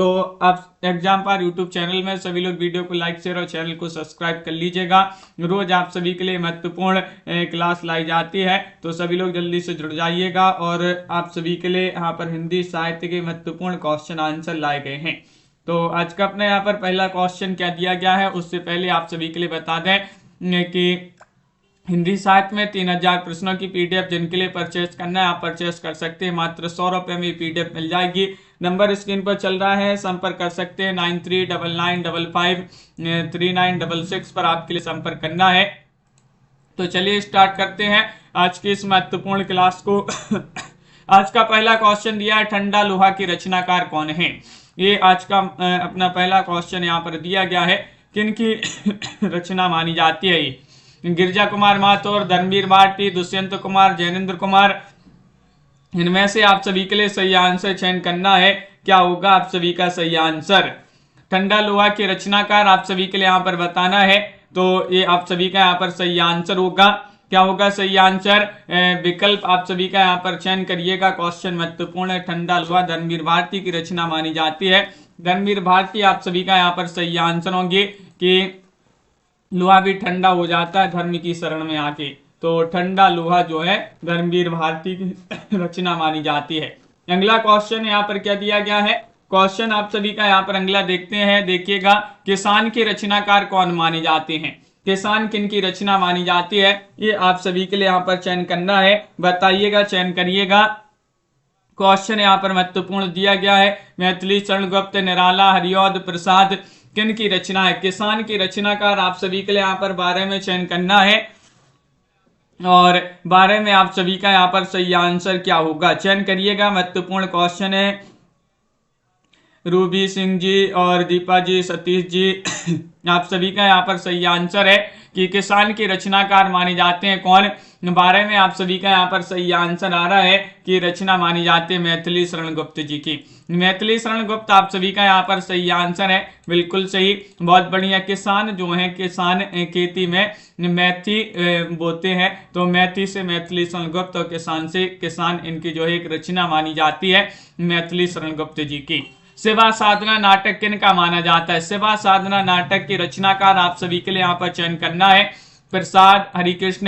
तो आप एग्जाम पार YouTube channel में सभी लोग वीडियो को लाइक शेयर और चैनल को सब्सक्राइब कर लीजिएगा। रोज आप सभी के लिए महत्वपूर्ण क्लास लाई जाती है, तो सभी लोग जल्दी से जुड़ जाइएगा। और आप सभी के लिए यहाँ पर हिंदी साहित्य के महत्वपूर्ण क्वेश्चन आंसर लाए गए हैं। तो आज का अपने यहाँ पर पहला क्वेश्चन क्या दिया गया है, उससे पहले आप सभी के लिए बता दें कि हिंदी साहित्य में 3000 प्रश्नों की पीडीएफ जिनके लिए परचेस करना है आप परचेस कर सकते हैं। मात्र 100 रुपये में पीडीएफ मिल जाएगी। नंबर स्क्रीन पर चल रहा है, संपर्क कर सकते हैं। 9399553966 पर आपके लिए संपर्क करना है। तो चलिए स्टार्ट करते हैं आज की इस महत्वपूर्ण क्लास को। आज का पहला क्वेश्चन दिया है, ठंडा लोहा की रचनाकार कौन है। ये आज का अपना पहला क्वेश्चन यहाँ पर दिया गया है। किन की रचना मानी जाती है ये? गिरजा कुमार माथुर, धर्मवीर भारती, दुष्यंत कुमार, जैनेन्द्र कुमार। इनमें से आप सभी के लिए सही आंसर चयन करना है। क्या होगा आप सभी का सही आंसर? ठंडा लोहा की रचनाकार आप सभी के लिए यहाँ पर बताना है। तो ये आप सभी का यहाँ पर सही आंसर होगा। क्या होगा सही आंसर? विकल्प आप सभी का यहाँ पर चयन करिएगा। क्वेश्चन महत्वपूर्ण है। ठंडा लोहा धर्मवीर भारती की रचना मानी जाती है। धर्मवीर भारती आप सभी का यहाँ पर सही आंसर होंगे कि लोहा भी ठंडा हो जाता है धर्म की शरण में आके। तो ठंडा लोहा जो है धर्मवीर भारती की रचना मानी जाती है। अगला क्वेश्चन यहाँ पर क्या दिया गया है? क्वेश्चन आप सभी का यहाँ पर अगला देखते हैं। देखिएगा, किसान के रचनाकार कौन माने जाते हैं? किसान किन की रचना मानी जाती है, ये आप सभी के लिए यहाँ पर चयन करना है। बताइएगा, चयन करिएगा। क्वेश्चन यहाँ पर महत्वपूर्ण दिया गया है। मैथिली, चरणगुप्त, निराला, हरिऔध प्रसाद किन की रचना है? किसान की रचनाकार आप सभी के लिए यहाँ पर 12 में चयन करना है। और 12 में आप सभी का यहाँ पर सही आंसर क्या होगा? चयन करिएगा। महत्वपूर्ण क्वेश्चन है। रूबी सिंह जी और दीपा जी, सतीश जी आप सभी का यहाँ पर सही आंसर है कि किसान की रचनाकार माने जाते हैं कौन? 12 में आप सभी का यहाँ पर सही आंसर आ रहा है कि रचना मानी जाती है मैथिली शरण गुप्त जी की। मैथिली शरण गुप्त आप सभी का यहाँ पर सही आंसर है। बिल्कुल सही, बहुत बढ़िया। किसान जो है, किसान खेती में मैथी बोते हैं, तो मैथी से मैथिली शरण गुप्त और किसान से किसान, इनकी जो है एक रचना मानी जाती है मैथिली शरण गुप्त जी की। सेवा साधना नाटक किन का माना जाता है? सेवा साधना नाटक की रचनाकार आप सभी के लिए यहाँ पर चयन करना है। प्रसाद, हरिकृष्ण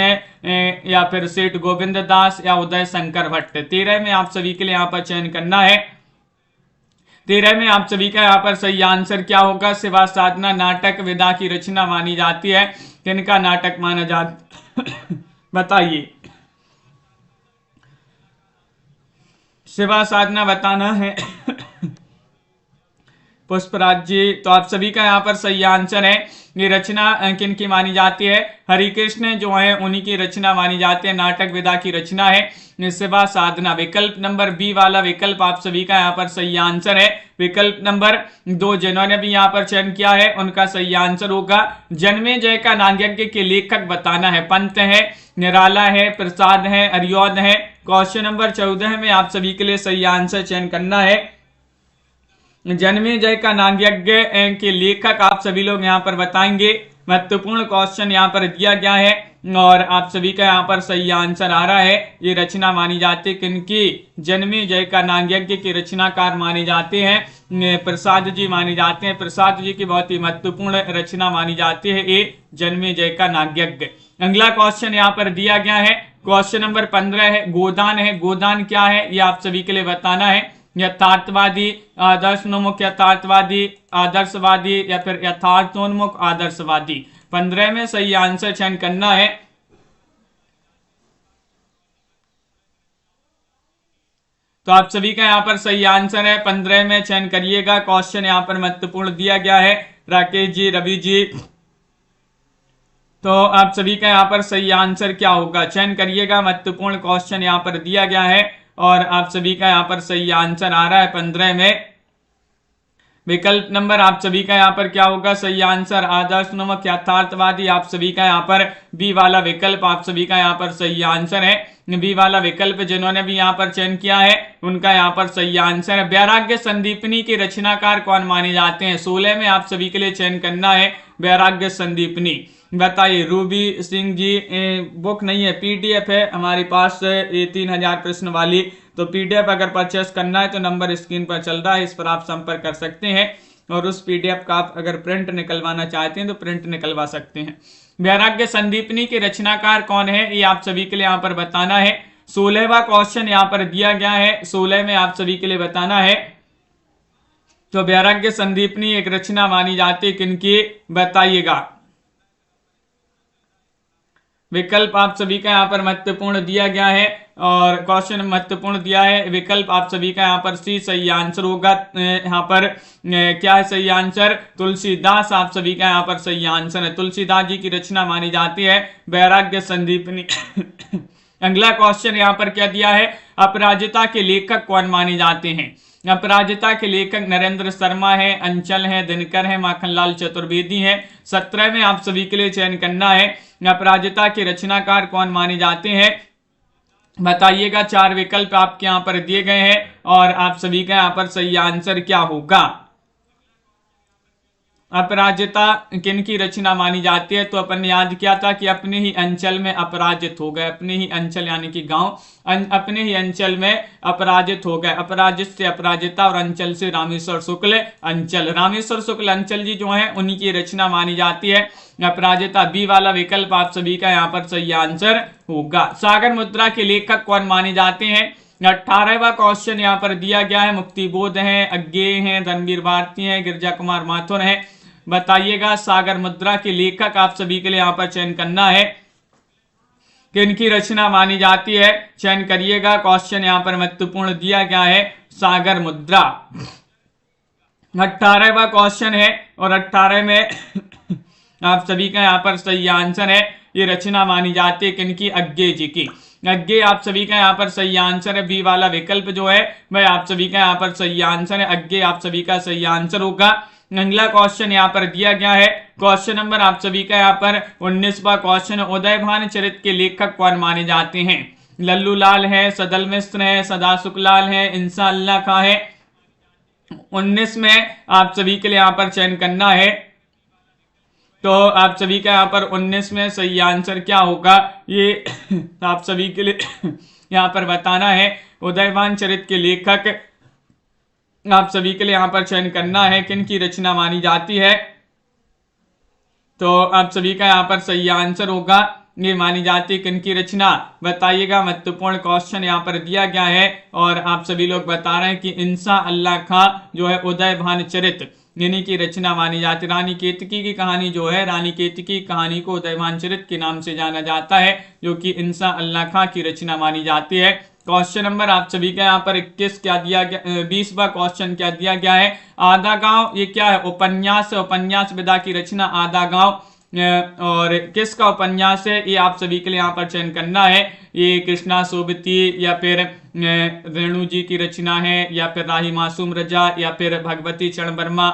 या फिर सेठ गोविंद दास या उदय शंकर भट्ट। 13 में आप सभी के लिए यहाँ पर चयन करना है। 13 में आप सभी का यहाँ पर सही आंसर क्या होगा? सेवा साधना नाटक विदा की रचना मानी जाती है। किनका नाटक माना जाता बताइए। सेवा साधना बताना है। पुष्पराज जी, तो आप सभी का यहाँ पर सही आंसर है। ये रचना किन की मानी जाती है? हरिकृष्ण जो है उन्हीं की रचना मानी जाती है। नाटक विदा की रचना है सेवा साधना। विकल्प नंबर बी वाला विकल्प आप सभी का यहाँ पर सही आंसर है। विकल्प नंबर 2 जिन्होंने भी यहाँ पर चयन किया है उनका सही आंसर होगा। जन्मेजय का नाट्यज्ञ के लेखक बताना है। पंत है, निराला है, प्रसाद है, हरिऔध है। क्वेश्चन नंबर 14 में आप सभी के लिए सही आंसर चयन करना है। जन्मेजय का नाट्यज्ञ के लेखक आप सभी लोग यहाँ पर बताएंगे। महत्वपूर्ण क्वेश्चन यहाँ पर दिया गया है और आप सभी का यहाँ पर सही आंसर आ रहा है। ये रचना मानी जाती है किनकी? जन्मेजय का नाट्यज्ञ के रचनाकार माने जाते हैं प्रसाद जी माने जाते हैं। प्रसाद जी की बहुत ही महत्वपूर्ण रचना मानी जाती है ये जन्मेजय का नाट्यज्ञ। अगला क्वेश्चन यहाँ पर दिया गया है। क्वेश्चन नंबर 15 है। गोदान है। गोदान क्या है ये आप सभी के लिए बताना है। यथार्थवादी, आदर्शोन्मुख यथार्थवादी, आदर्शवादी या फिर यथार्थोन्मुख आदर्शवादी। 15 में सही आंसर चयन करना है। तो आप सभी का यहाँ पर सही आंसर है। 15 में चयन करिएगा। क्वेश्चन यहाँ पर महत्वपूर्ण दिया गया है। राकेश जी, रवि जी, तो आप सभी का यहाँ पर सही आंसर क्या होगा? चयन करिएगा। महत्वपूर्ण क्वेश्चन यहाँ पर दिया गया है और आप सभी का यहाँ पर सही आंसर आ रहा है 15 में। विकल्प नंबर आप सभी का यहाँ पर क्या होगा सही आंसर? आदर्शोन्मुख यथार्थवादी। आप सभी का यहाँ पर बी वाला विकल्प आप सभी का यहाँ पर सही आंसर है। बी वाला विकल्प जिन्होंने भी यहाँ पर चयन किया है उनका यहाँ पर सही आंसर है। वैराग्य संदीपनी के रचनाकार कौन माने जाते हैं? 16 में आप सभी के लिए चयन करना है वैराग्य संदीपनी। बताइए। रूबी सिंह जी, बुक नहीं है, पीडीएफ है हमारे पास ये 3000 प्रश्न वाली। तो पीडीएफ अगर परचेस करना है तो नंबर स्क्रीन पर चल रहा है, इस पर आप संपर्क कर सकते हैं और उस पीडीएफ का आप अगर प्रिंट निकलवाना चाहते हैं तो प्रिंट निकलवा सकते हैं। वैराग्य संदीपनी के रचनाकार कौन है, ये आप सभी के लिए यहाँ पर बताना है। 16वां क्वेश्चन यहाँ पर दिया गया है, 16 में आप सभी के लिए बताना है। तो वैराग्य संदीपनी एक रचना मानी जाती है किनकी, बताइएगा। विकल्प आप सभी का यहाँ पर महत्वपूर्ण दिया गया है और क्वेश्चन महत्वपूर्ण दिया है। विकल्प आप सभी का यहाँ पर सी सही आंसर होगा। यहाँ पर क्या है सही आंसर, तुलसीदास आप सभी का यहाँ पर सही आंसर है। तुलसीदास जी की रचना मानी जाती है वैराग्य संदीपनी। अगला क्वेश्चन यहाँ पर क्या दिया है, अपराजिता के लेखक कौन माने जाते हैं। अपराजिता के लेखक नरेंद्र शर्मा है, अंचल है, दिनकर है, माखनलाल चतुर्वेदी है। 17 में आप सभी के लिए चयन करना है। अपराजिता के रचनाकार कौन माने जाते हैं, बताइएगा। 4 विकल्प आपके यहाँ पर दिए गए हैं और आप सभी का यहाँ पर सही आंसर क्या होगा। अपराजिता किन की रचना मानी जाती है, तो अपन ने याद किया था कि अपने ही अंचल में अपराजित हो गए। अपने ही अंचल यानी कि गांव, अपने ही अंचल में अपराजित हो गए। अपराजित से अपराजिता और अंचल से रामेश्वर शुक्ल अंचल। रामेश्वर शुक्ल अंचल जी जो है उन्हीं की रचना मानी जाती है अपराजिता। बी वाला विकल्प आप सभी का यहाँ पर सही आंसर होगा। सागर मुद्रा के लेखक कौन माने जाते हैं। 18वां क्वेश्चन यहाँ पर दिया गया है। मुक्तिबोध है, अज्ञेय है, धर्मवीर भारती है, गिरजा कुमार माथुर है। बताइएगा सागर मुद्रा के लेखक आप सभी के लिए यहाँ पर चयन करना है, किनकी रचना मानी जाती है, चयन करिएगा। क्वेश्चन यहाँ पर महत्वपूर्ण दिया गया है सागर मुद्रा। 18वां क्वेश्चन है और 18 में आप सभी का यहाँ पर सही आंसर है। ये रचना मानी जाती है किनकी, अज्ञेय जी की। अज्ञेय आप सभी का यहाँ पर सही आंसर है। बी वाला विकल्प जो है वह आप सभी का यहाँ पर सही आंसर है। अज्ञेय आप सभी का सही आंसर होगा। अगला क्वेश्चन यहाँ पर दिया गया है। क्वेश्चन नंबर आप सभी का यहाँ पर 19वां क्वेश्चन, उदयभान चरित के लेखक कौन माने जाते हैं। लल्लू लाल है, सदल मिश्र है, सदा सुखलाल है, इंसा अल्लाह खां है। 19 में आप सभी के लिए यहाँ पर चयन करना है। तो आप सभी का यहाँ पर 19 में सही आंसर क्या होगा, ये आप सभी के लिए यहाँ पर बताना है। उदयभान चरित के लेखक आप सभी के लिए यहाँ पर चयन करना है, किन की रचना मानी जाती है। तो आप सभी का यहाँ पर सही आंसर होगा, ये मानी जाती है किन की रचना, बताइएगा। महत्वपूर्ण क्वेश्चन यहाँ पर दिया गया है और आप सभी लोग बता रहे हैं कि इंसा अल्लाह खां जो है उदयभान चरित इन्हीं की रचना मानी जाती है। रानी केतकी की कहानी जो है, रानी केतकी की कहानी को उदयभान चरित के नाम से जाना जाता है, जो कि इंसा अल्लाह खां की रचना मानी जाती है। क्वेश्चन नंबर आप सभी का यहाँ पर 21 क्या दिया गया, 20वां क्वेश्चन क्या दिया गया है। आधा गांव ये क्या है, उपन्यास है। उपन्यास विधा की रचना आधा गांव और किसका उपन्यास है, ये आप सभी के लिए यहाँ पर चयन करना है। ये कृष्णा सोबती या फिर रेणु जी की रचना है या फिर राही मासूम रजा या फिर भगवती चरण वर्मा,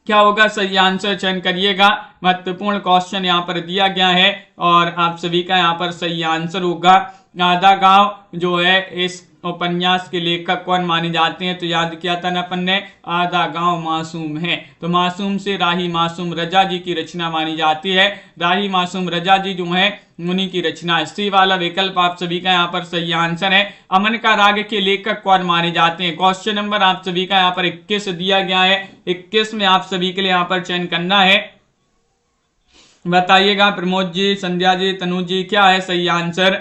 क्या होगा सही आंसर, चयन करिएगा। महत्वपूर्ण क्वेश्चन यहाँ पर दिया गया है और आप सभी का यहाँ पर सही आंसर होगा आधा गांव जो है। इस उपन्यास के लेखक कौन माने जाते हैं, तो याद किया था ना अपन ने, आधा गांव मासूम है। तो मासूम से राही मासूम रजा जी की रचना मानी जाती है। राही मासूम रजा जी जो है उन्हीं की रचना है। सी वाला विकल्प आप सभी का यहाँ पर सही आंसर है। अमन का राग के लेखक कौन माने जाते हैं। क्वेश्चन नंबर आप सभी का यहाँ पर 21 दिया गया है। 21 में आप सभी के लिए यहाँ पर चयन करना है, बताइएगा। प्रमोद जी, संध्या जी, तनु जी, क्या है सही आंसर,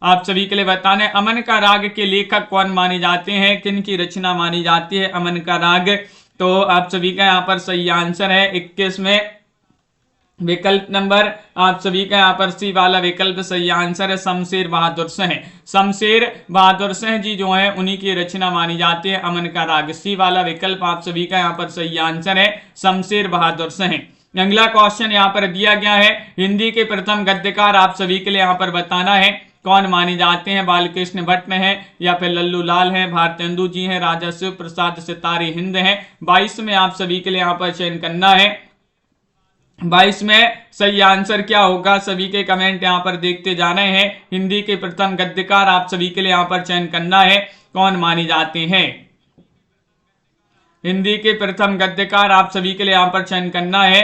आप सभी के लिए बताने। अमन का राग के लेखक कौन माने जाते हैं, किन की रचना मानी जाती है अमन का राग, तो आप सभी का यहाँ पर सही आंसर है 21 में। विकल्प नंबर आप सभी का यहाँ पर सी वाला विकल्प सही आंसर है। शमशेर बहादुर सिंह, शमशेर बहादुर सिंह जी जो है उन्हीं की रचना मानी जाती है अमन का राग। सी वाला विकल्प आप सभी का यहाँ पर सही आंसर है, शमशेर बहादुर सिंह। अगला क्वेश्चन यहाँ पर दिया गया है। हिंदी के प्रथम गद्यकार आप सभी के लिए यहाँ पर बताना है, कौन माने जाते हैं। बालकृष्ण भट्ट है या फिर लल्लू लाल है, भारतेंदु जी हैं, राजा शिव प्रसाद सितारे हिंद हैं। 22 में आप सभी के लिए यहाँ पर चयन करना है। 22 में सही आंसर क्या होगा, सभी के कमेंट यहाँ पर देखते जा रहे हैं। हिंदी के प्रथम गद्यकार आप सभी के लिए यहाँ पर चयन करना है, कौन माने जाते हैं। हिंदी के प्रथम गद्यकार आप सभी के लिए यहाँ पर चयन करना है,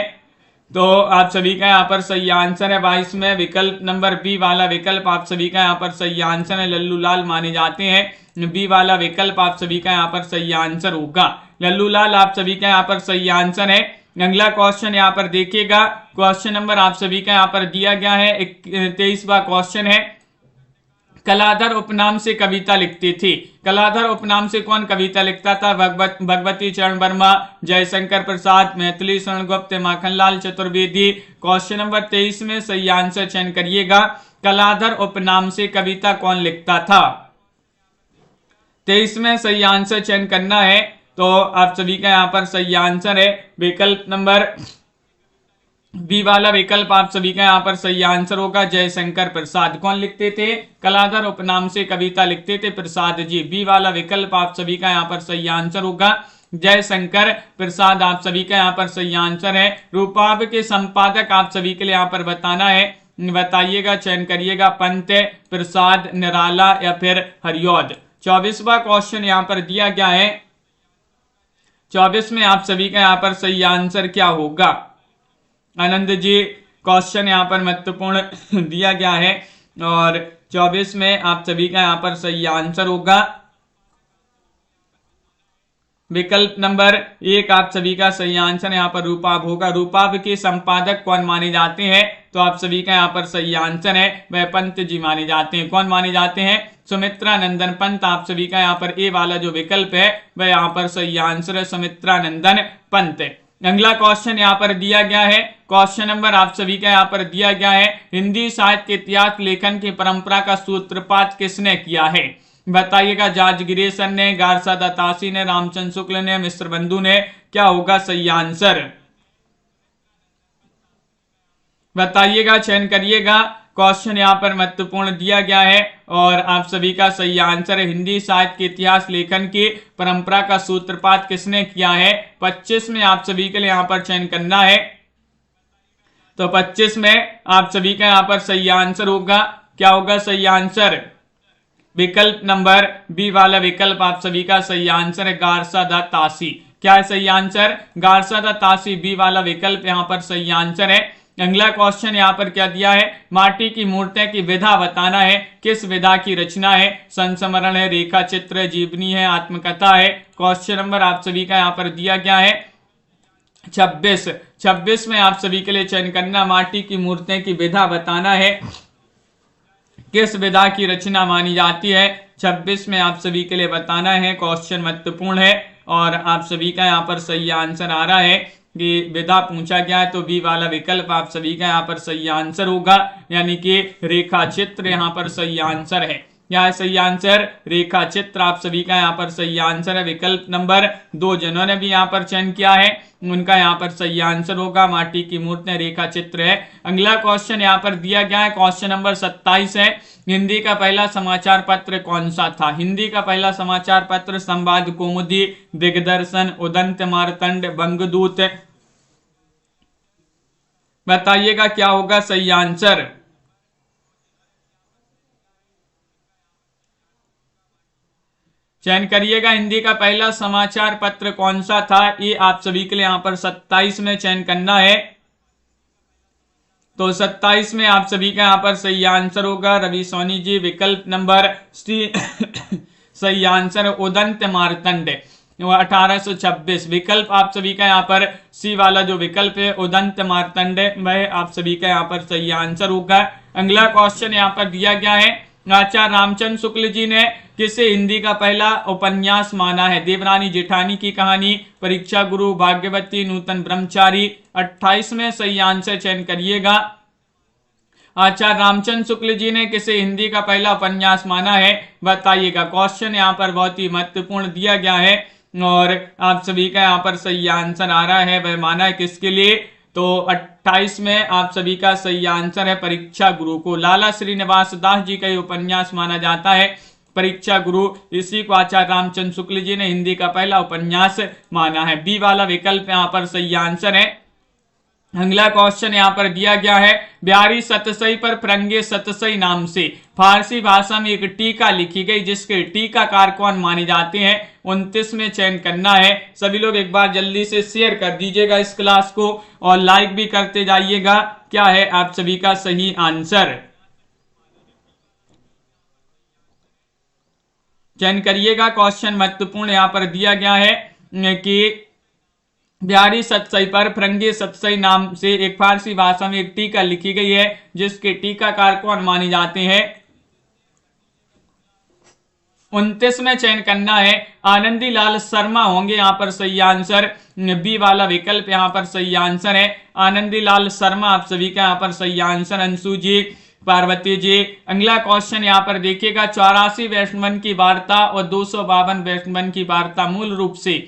तो आप सभी का यहाँ पर सही आंसर है 22 में विकल्प नंबर बी वाला विकल्प आप सभी का यहाँ पर सही आंसर है। लल्लू लाल माने जाते हैं, बी वाला विकल्प आप सभी का यहाँ पर सही आंसर होगा। लल्लू लाल आप सभी का यहाँ पर सही आंसर है। अगला क्वेश्चन यहाँ पर देखिएगा, क्वेश्चन नंबर आप सभी का यहाँ पर दिया गया है 23वां क्वेश्चन है। कलाधर उपनाम से कविता लिखती थी। कलाधर उपनाम से कौन कविता लिखता था? भगवती चरण वर्मा, जयशंकर प्रसाद, मैथिली शरण गुप्त, माखनलाल चतुर्वेदी। क्वेश्चन नंबर 23 में सही आंसर चयन करिएगा। कलाधर उपनाम से कविता कौन लिखता था? 23 में सही आंसर चयन करना है। तो आप सभी का यहाँ पर सही आंसर है विकल्प नंबर बी वाला विकल्प आप सभी का यहाँ पर सही आंसर होगा। जयशंकर प्रसाद कौन लिखते थे? कलाधर उपनाम से कविता लिखते थे प्रसाद जी। बी वाला विकल्प आप सभी का यहाँ पर सही आंसर होगा। जयशंकर प्रसाद आप सभी का यहाँ पर सही आंसर है। रूपाभ के संपादक आप सभी के लिए यहाँ पर बताना है, बताइएगा, चयन करिएगा। पंत, प्रसाद, निराला या फिर हरिऔध। 24वां क्वेश्चन यहाँ पर दिया गया है। 24 में आप सभी का यहाँ पर सही आंसर क्या होगा? आनंद जी, क्वेश्चन यहाँ पर महत्वपूर्ण दिया गया है और 24 में आप सभी का यहाँ पर सही आंसर होगा विकल्प नंबर 1 आप सभी का सही आंसर यहाँ पर रूपाभ होगा। रूपाभ के संपादक कौन माने जाते हैं? तो आप सभी का यहाँ पर सही आंसर है वह पंत जी माने जाते हैं। कौन माने जाते हैं? सुमित्रा नंदन पंत। आप सभी का यहाँ पर ए वाला जो विकल्प है वह यहाँ पर सही आंसर है, सुमित्रा नंदन पंत। अगला क्वेश्चन यहाँ पर दिया गया है, क्वेश्चन नंबर आप सभी का यहाँ पर दिया गया है। हिंदी साहित्य के इतिहास लेखन की परंपरा का सूत्रपात किसने किया है? बताइएगा। जॉर्ज गिरिसन ने, गारसा दत्तासी ने, रामचंद्र शुक्ल ने, मिश्र बंधु ने। क्या होगा सही आंसर? बताइएगा, चयन करिएगा। क्वेश्चन यहाँ पर महत्वपूर्ण दिया गया है और आप सभी का सही आंसर है हिंदी साहित्य के इतिहास लेखन की परंपरा का सूत्रपात किसने किया है? 25 में आप सभी के लिए यहाँ पर चयन करना है। तो 25 में आप सभी का यहाँ पर सही आंसर होगा। क्या होगा सही आंसर? विकल्प नंबर बी वाला विकल्प आप सभी का सही आंसर है, गारसा दत्तासी। क्या है सही आंसर? गारसा दत्तासी, बी वाला विकल्प यहाँ पर सही आंसर है। अगला क्वेश्चन यहाँ पर क्या दिया है? माटी की मूर्तियों की विधा बताना है। किस विधा की रचना है? संस्मरण है, रेखा चित्र है, जीवनी है, आत्मकथा है। क्वेश्चन नंबर आप सभी का यहाँ पर दिया गया है 26 में आप सभी के लिए चयन करना। माटी की मूर्तियों की विधा बताना है, किस विधा की रचना मानी जाती है? 26 में आप सभी के लिए बताना है। क्वेश्चन महत्वपूर्ण है और आप सभी का यहाँ पर सही आंसर आ रहा है कि विधा पूछा गया है तो बी वाला विकल्प आप सभी का यहाँ पर सही आंसर होगा, यानी कि रेखा चित्र यहाँ पर सही आंसर है। क्या है सही आंसर? रेखा चित्र आप सभी का यहाँ पर सही आंसर है। विकल्प नंबर 2 जिन्होंने भी यहाँ पर चयन किया है उनका यहाँ पर सही आंसर होगा। माटी की मूर्ति रेखा चित्र है। अगला क्वेश्चन यहाँ पर दिया गया है, क्वेश्चन नंबर 27 है। हिंदी का पहला समाचार पत्र कौन सा था? हिंदी का पहला समाचार पत्र संवाद कौमुदी, दिग्दर्शन, उदंत मार्तंड, बंगदूत। बताइएगा क्या होगा सही आंसर? चयन करिएगा। हिंदी का पहला समाचार पत्र कौन सा था? ये आप सभी के लिए यहाँ पर 27 में चयन करना है। तो 27 में आप सभी का यहाँ पर सही आंसर होगा रवि सोनी जी। विकल्प नंबर सी सही आंसर उदंत मार्तंड 1826। विकल्प आप सभी का यहाँ पर सी वाला जो विकल्प है उदंत मार्तंड वह आप सभी का यहाँ पर सही आंसर होगा। अगला क्वेश्चन यहाँ पर दिया गया है, आचार्य रामचंद्र शुक्ल जी ने किसे हिंदी का पहला उपन्यास माना है? देवरानी जेठानी की कहानी, परीक्षा गुरु, भाग्यवती, नूतन ब्रह्मचारी। 28 में सही आंसर चयन करिएगा। आचार्य रामचंद्र शुक्ल जी ने किसे हिंदी का पहला उपन्यास माना है? बताइएगा। क्वेश्चन यहाँ पर बहुत ही महत्वपूर्ण दिया गया है और आप सभी का यहाँ पर सही आंसर आ रहा है, वह माना है किसके लिए? तो 28 में आप सभी का सही आंसर है परीक्षा गुरु को। लाला श्रीनिवास दास जी का उपन्यास माना जाता है परीक्षा गुरु। इसी को आचार्य रामचंद्र शुक्ल जी ने हिंदी का पहला उपन्यास माना है। बी वाला विकल्प यहाँ पर सही आंसर है। अगला क्वेश्चन यहाँ पर दिया गया है, बिहारी सतसई पर फिरंगे सतसई नाम से फारसी भाषा में एक टीका लिखी गई जिसके टीकाकार कौन माने जाते हैं। 29 में चयन करना है। सभी लोग एक बार जल्दी से शेयर कर दीजिएगा इस क्लास को और लाइक भी करते जाइएगा। क्या है आप सभी का सही आंसर, चयन करिएगा। क्वेश्चन महत्वपूर्ण यहाँ पर दिया गया है कि बिहारी सतसई पर फिरंगे सतसई नाम से एक फारसी भाषा में एक टीका लिखी गई है जिसके टीकाकार कौन माने जाते हैं। 29 में चयन करना है। आनंदी लाल शर्मा होंगे यहाँ पर सही आंसर, बी वाला विकल्प यहाँ पर सही आंसर है। आनंदी लाल शर्मा आप सभी का यहाँ पर सही आंसर। अंशु जी, पार्वती जी। अगला क्वेश्चन यहाँ पर देखिएगा, 84 वैष्णवन की वार्ता और 252 वैष्णवन की वार्ता मूल रूप से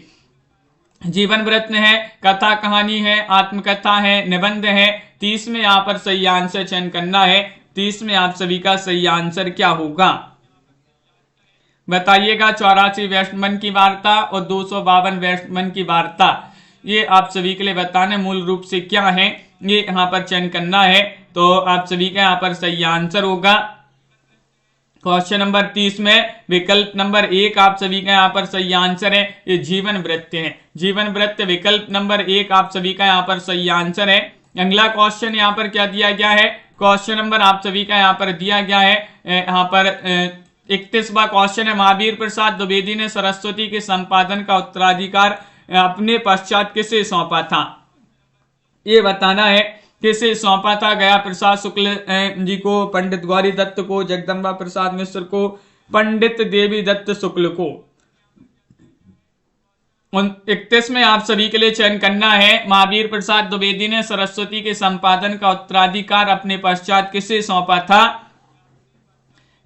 जीवन वृत्त है, कथा कहानी है, आत्मकथा है, निबंध है। 30 में यहाँ पर सही आंसर चयन करना है। 30 में आप सभी का सही आंसर क्या होगा बताइएगा। 84 वैष्णवन की वार्ता और 252 वैष्णवन की वार्ता, ये आप सभी के लिए बताने मूल रूप से क्या है, ये यहाँ पर चयन करना है। तो आप सभी का यहाँ पर सही आंसर होगा। क्वेश्चन नंबर 30 में विकल्प नंबर 1 आप सभी का यहाँ पर सही आंसर है, ये जीवन वृत्त है। जीवन वृत्त विकल्प नंबर 1 आप सभी का यहाँ पर सही आंसर है। अगला क्वेश्चन यहाँ पर क्या दिया गया है, क्वेश्चन नंबर आप सभी का यहाँ पर दिया गया है, यहाँ पर 31वां क्वेश्चन है, महावीर प्रसाद द्विवेदी ने सरस्वती के संपादन का उत्तराधिकार अपने पश्चात किसे सौंपा था, ये बताना है। किसे सौंपा था, गया प्रसाद शुक्ल जी को, पंडित गौरी दत्त को, जगदम्बा प्रसाद मिश्र को, पंडित देवी दत्त शुक्ल को। 31 में आप सभी के लिए चयन करना है, महावीर प्रसाद द्विवेदी ने सरस्वती के संपादन का उत्तराधिकार अपने पश्चात किसे सौंपा था।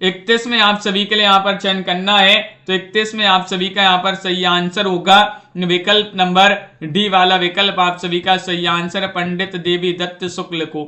31 में आप सभी के लिए यहाँ पर चयन करना है। तो 31 में आप सभी का यहाँ पर सही आंसर होगा विकल्प नंबर डी वाला विकल्प आप सभी का सही आंसर है, पंडित देवी दत्त शुक्ल को।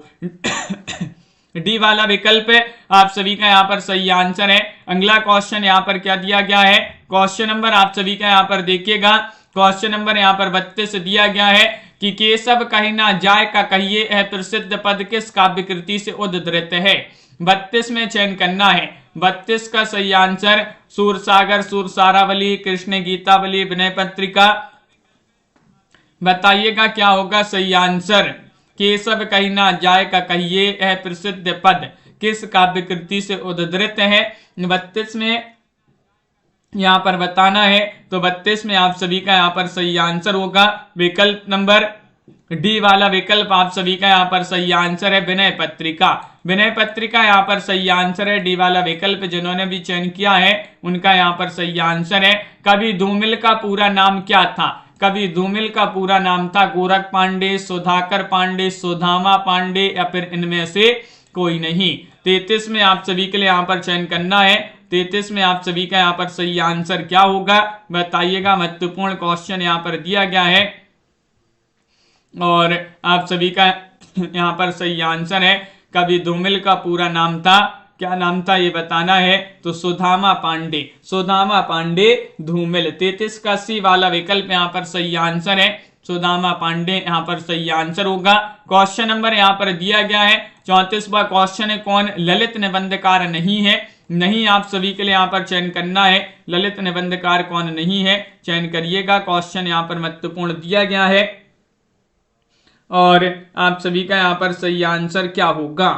डी वाला विकल्प आप सभी का यहाँ पर सही आंसर है। अगला क्वेश्चन यहाँ पर क्या दिया गया है, क्वेश्चन नंबर आप सभी का यहाँ पर देखिएगा, क्वेश्चन नंबर यहाँ पर 32 दिया गया है कि केशव कहीं ना जाए का कहिए यह प्रसिद्ध पद किस काव्य कृति से उद्धृत है। 32 में चयन करना है। 32 का सही आंसर सूरसागर, सूरसारावली, कृष्ण गीतावली, विनय पत्रिका। बताइएगा क्या होगा सही आंसर। केशव कहीं ना जाए का कहिए यह प्रसिद्ध पद किस काव्य कृति से उद्धृत है। 32 में यहाँ पर बताना है। तो 32 में आप सभी का यहाँ पर सही आंसर होगा विकल्प नंबर डी वाला विकल्प आप सभी का यहाँ पर सही आंसर है, विनय पत्रिका। विनय पत्रिका यहाँ पर सही आंसर है। डी वाला विकल्प जिन्होंने भी चयन किया है उनका यहाँ पर सही आंसर है। कवि धूमिल का पूरा नाम क्या था, कवि धूमिल का पूरा नाम था गोरख पांडे, सुधाकर पांडे, सुधामा पांडे या फिर इनमें से कोई नहीं। 33 में आप सभी के लिए यहाँ पर चयन करना है। 33 में आप सभी का यहाँ पर सही आंसर क्या होगा बताइएगा। महत्वपूर्ण क्वेश्चन यहाँ पर दिया गया है और आप सभी का यहाँ पर सही आंसर है। कवि धूमिल का पूरा नाम था, क्या नाम था ये बताना है। तो सुधामा पांडे, सुदामा पांडे धूमिल। 33 का सी वाला विकल्प यहाँ पर सही आंसर है, सुदामा पांडे यहाँ पर सही आंसर होगा। क्वेश्चन नंबर यहाँ पर दिया गया है 34वां क्वेश्चन है, कौन ललित निबंधकार नहीं है। नहीं आप सभी के लिए यहाँ पर चयन करना है, ललित निबंधकार कौन नहीं है, चयन करिएगा। क्वेश्चन यहाँ पर महत्वपूर्ण दिया गया है और आप सभी का यहाँ पर सही आंसर क्या होगा।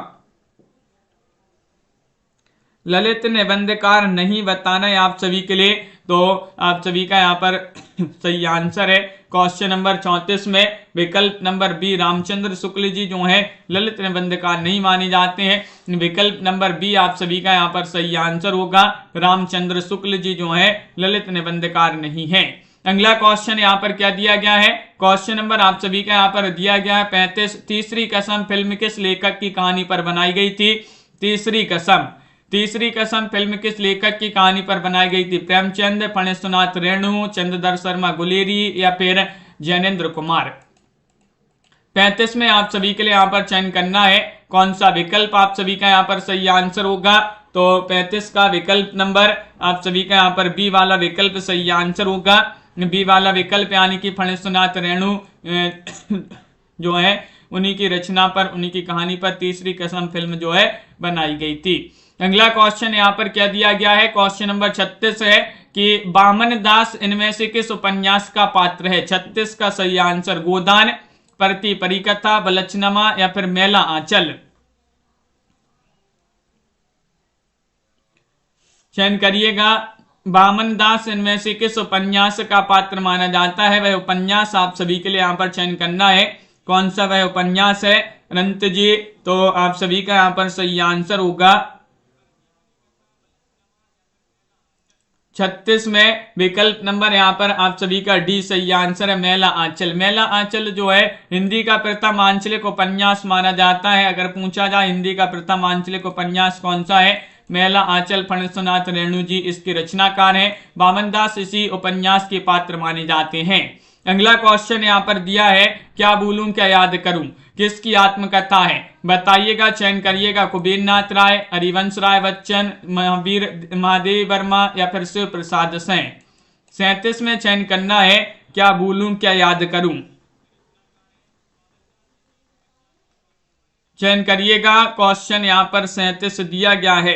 ललित निबंधकार नहीं बताना है आप सभी के लिए। तो आप सभी का यहाँ पर सही आंसर है क्वेश्चन नंबर 34 में विकल्प नंबर बी रामचंद्र शुक्ल जी जो है ललित निबंधकार नहीं माने जाते हैं। विकल्प नंबर बी आप सभी का यहाँ पर सही आंसर होगा, रामचंद्र शुक्ल जी जो है ललित निबंधकार नहीं है। अगला क्वेश्चन यहाँ पर क्या दिया गया है, क्वेश्चन नंबर आप सभी का यहाँ पर दिया गया है 35। तीसरी कसम फिल्म किस लेखक की कहानी पर बनाई गई थी। तीसरी कसम, तीसरी कसम फिल्म किस लेखक की कहानी पर बनाई गई थी। प्रेमचंद, फणींद्रनाथ रेणु, चंद्रधर शर्मा गुलेरी या फिर जैनेन्द्र कुमार। 35 में आप सभी के लिए यहाँ पर चयन करना है, कौन सा विकल्प आप सभी का यहाँ पर सही आंसर होगा। तो 35 का विकल्प नंबर आप सभी का यहाँ पर बी वाला विकल्प सही आंसर होगा। बी वाला विकल्प यानी कि फणींद्रनाथ रेणु जो है उन्हीं की रचना पर, उन्हीं की कहानी पर तीसरी कसम फिल्म जो है बनाई गई थी। अगला क्वेश्चन यहाँ पर क्या दिया गया है, क्वेश्चन नंबर 36 है कि बामन दास इनमें से किस उपन्यास का पात्र है। 36 का सही आंसर गोदान, परती परिकथा, बलचनमा या फिर मेला आंचल। चयन करिएगा। बामन दास इनमें से किस उपन्यास का पात्र माना जाता है, वह उपन्यास आप सभी के लिए यहाँ पर चयन करना है। कौन सा वह उपन्यास है अनंत जी? तो आप सभी का यहाँ पर सही आंसर होगा 36 में विकल्प नंबर यहाँ पर आप सभी का डी सही आंसर है, मेला आंचल। मेला आंचल जो है हिंदी का प्रथम आंचलिक उपन्यास माना जाता है। अगर पूछा जाए हिंदी का प्रथम आंचलिक उपन्यास कौन सा है, मेला आंचल। फणींद्रनाथ रेणु जी इसके रचनाकार हैं। बामन दास इसी उपन्यास के पात्र माने जाते हैं। अगला क्वेश्चन यहाँ पर दिया है, क्या भूलूं क्या याद करूं, किसकी आत्मकथा है, बताइएगा। चयन करिएगा। कुबेर नाथ राय, हरिवंश राय बच्चन, महादेव वर्मा या फिर शिव प्रसाद सेन। 37 में चयन करना है, क्या भूलूं क्या याद करूं। चयन करिएगा। क्वेश्चन यहाँ पर 37 दिया गया है,